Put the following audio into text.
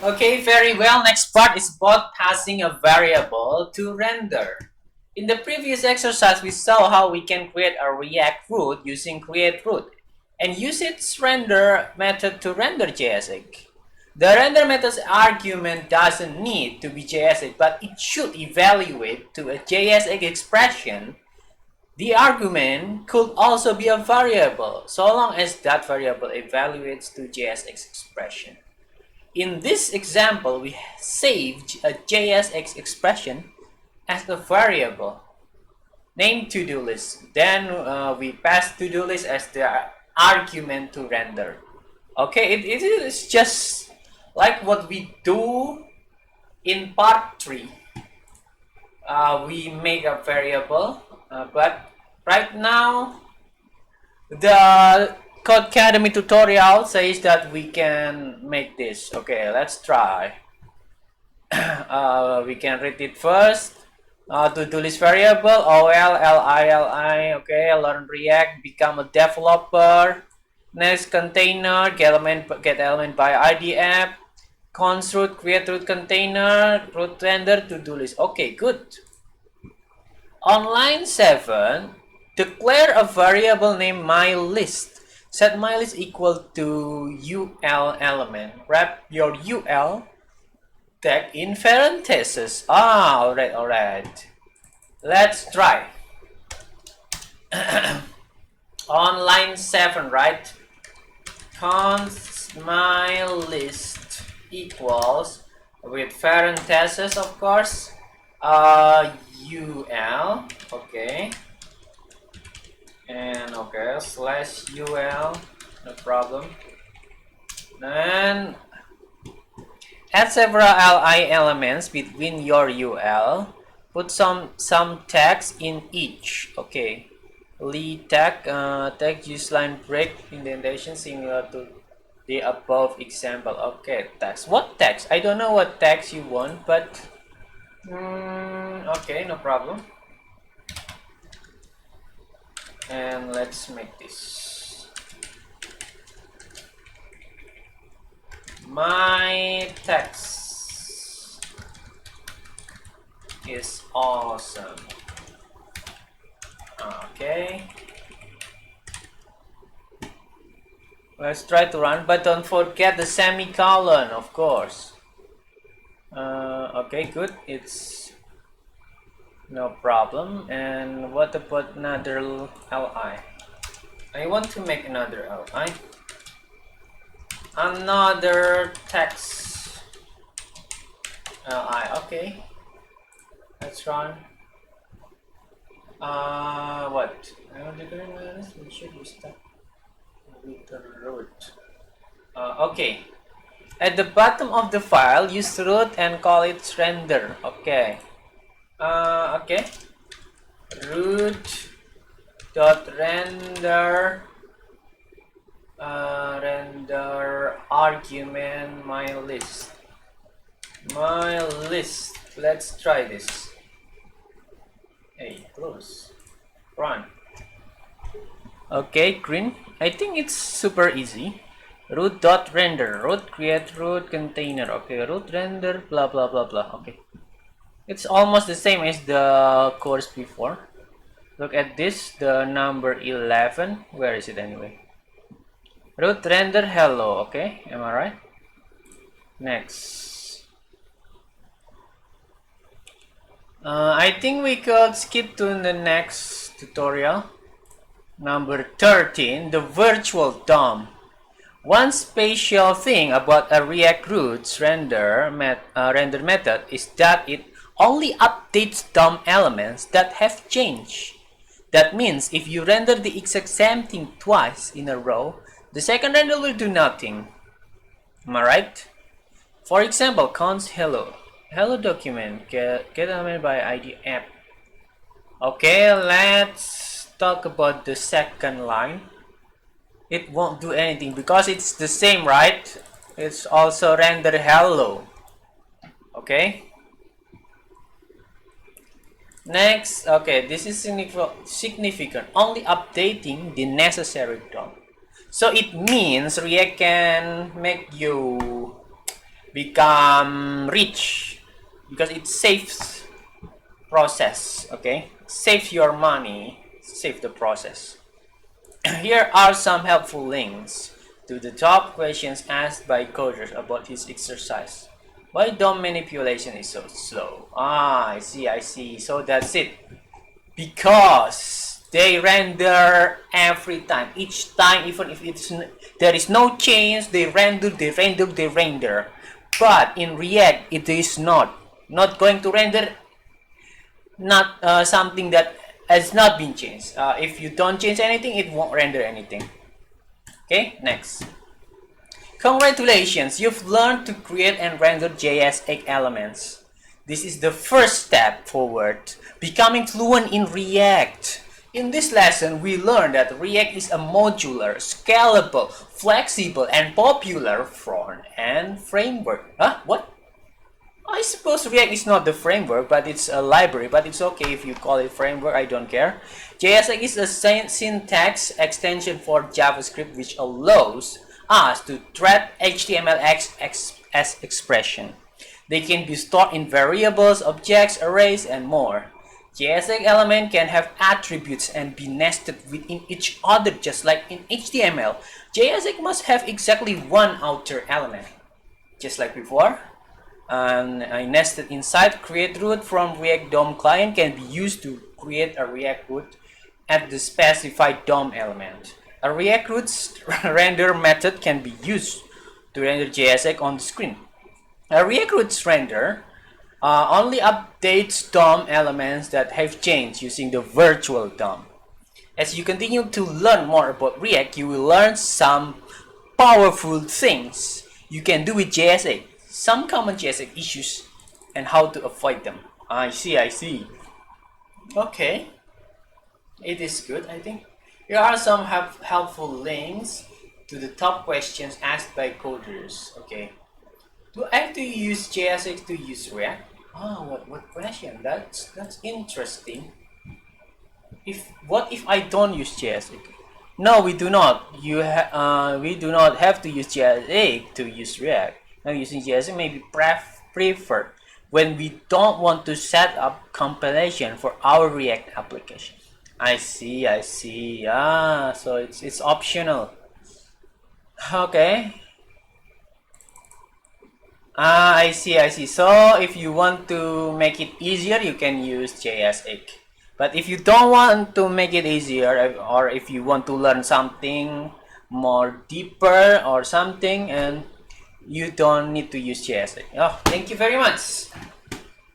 Okay, very well. Next part is about passing a variable to render. In the previous exercise, we saw how we can create a React root using create root and use its render method to render JSX. The render method's argument doesn't need to be JSX, but it should evaluate to a JSX expression. The argument could also be a variable, so long as that variable evaluates to JSX expression. In this example, we saved a JSX expression as a variable named to-do list. Then we pass to-do list as the argument to render. Okay, it is just like what we do in part 3. We make a variable, but right now the Codecademy tutorial says that we can make this. Okay, let's try. We can read it first. To-do list variable, OL, okay, learn React, become a developer. Next, container, get element by ID app. Const root, create root container, root render, to-do list. Okay, good. On line 7, declare a variable named mylist. Set mylist equal to UL element. Wrap your UL tag in parentheses. Alright. Let's try. On line 7, right? Const mylist equals, with parentheses of course, UL, okay, and okay, slash UL, no problem. Then add several li elements between your UL. Put some text in each. Okay, lead tag, text use line break indentation similar to the above example. Okay, text. What text? I don't know what text you want, but okay, no problem. And let's make this my text is awesome. Okay, let's try to run, but don't forget the semicolon, of course. Okay, good, it's no problem. And what about another li? I want to make another li, another text li. Okay, let's run. What? I want to go in. We should be stuck with the root. Okay. At the bottom of the file, use root and call it render. Okay. Okay. Root dot render render argument my list. Let's try this. Hey, close. Run. Okay, green. I think it's super easy. Root dot render, root create root container. Okay, root render blah blah blah blah. Okay, it's almost the same as the course before. Look at this, the number 11. Where is it anyway? Root render hello. Okay, am I right? Next. I think we could skip to the next tutorial. Number 13, the virtual DOM. One special thing about a React Roots render method is that it only updates DOM elements that have changed. That means if you render the exact same thing twice in a row, the second render will do nothing. Am I right? For example, const hello document, get element by ID app. Okay, let's talk about the second line. It won't do anything because it's the same, right? It's also render hello. Okay. Next, okay, this is significant, only updating the necessary DOM. So it means React can make you become rich because it saves process. Okay, save your money, save the process. Here are some helpful links to the top questions asked by coders about this exercise. Why DOM manipulation is so slow? I see. So that's it. Because they render every time, each time, even if there is no change, they render. But in React, it is not going to render, not something that has not been changed. If you don't change anything, it won't render anything. Okay, next. Congratulations, you've learned to create and render JS8 elements. This is the first step forward, becoming fluent in React. In this lesson, we learned that React is a modular, scalable, flexible, and popular front-end framework. Huh? What? I suppose React is not the framework, but it's a library, but it's okay if you call it framework, I don't care. JS8 is a syntax extension for JavaScript which allows us to treat HTML as expression. They can be stored in variables, objects, arrays, and more. JS8 element can have attributes and be nested within each other just like in HTML. JS8 must have exactly one outer element, just like before. And I nested inside create root from React DOM client can be used to create a React root at the specified DOM element. A React root's render method can be used to render JS8 on the screen. A React root's render only updates DOM elements that have changed using the virtual DOM. As you continue to learn more about React, you will learn some powerful things you can do with JS8. Some common JS8 issues and how to avoid them. I see. Okay, it is good, I think. Here are some helpful links to the top questions asked by coders. Okay, do I have to use JS8 to use React? What question? That's interesting. What if I don't use JS8? No, we do not. We do not have to use JS8 to use React. Now using JS8 may be preferred when we don't want to set up compilation for our React application. I see. So it's optional. Okay. I see. So if you want to make it easier, you can use JS8. But if you don't want to make it easier, or if you want to learn something more deeper or something, and you don't need to use JS8. Oh, thank you very much.